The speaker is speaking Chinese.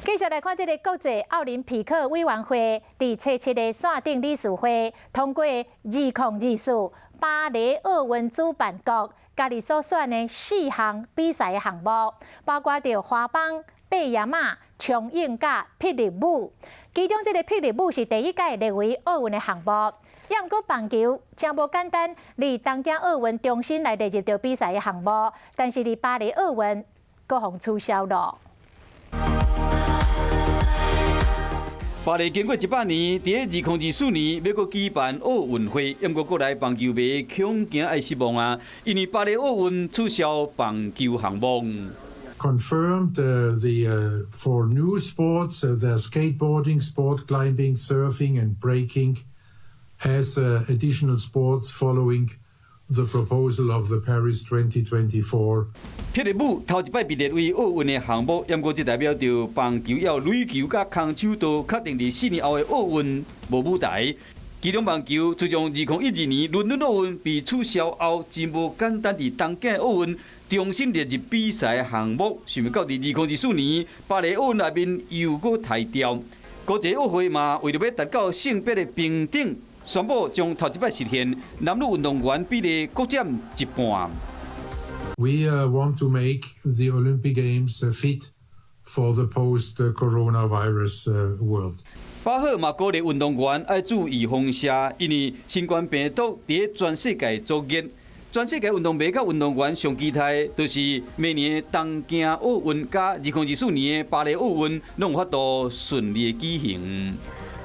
继续来看这个国际奥林匹克委员会第77个线顶理事会通过2024巴黎奥运主办局家己所选的4项比赛项目，包括着花棒、爬岩马、冲泳甲、霹雳舞。其中这个霹雳舞是第一届列为奥运的项目。也毋过棒球真无简单，离东京奥运重新来列入到比赛的项目，但是离巴黎奥运各项取消了。 巴黎经过100年，伫2024年要搁举办奥运会，不过国内棒球迷恐惊爱失望啊，因为巴黎奥运取消棒球项目。 Confirmed for new sports, there's skateboarding, sport climbing, surfing, and breaking, as additional sports following the proposal of the Paris 2024. 霹雳舞头一摆被列为奥运的项目，不过这代表着棒球要垒球甲空手道确定伫4年后的奥运无舞台。其中棒球自从2012年伦敦奥运被取消后，真无简单伫东京奥运重新列入比赛项目，想到伫2024年巴黎奥运内面又搁抬调。国际奥会嘛，为了要达到性别的平等，宣布将头一摆实现男女运动员比例各占一半。 We want to make the Olympic Games fit for the post-coronavirus world. 巴赫嘛鼓励运动员要注意防射，因为新冠病毒伫全世界蔓延。全世界运动迷甲运动员上期待，就是明年的东京奥运甲2024年的巴黎奥运，拢有法度顺利的举行。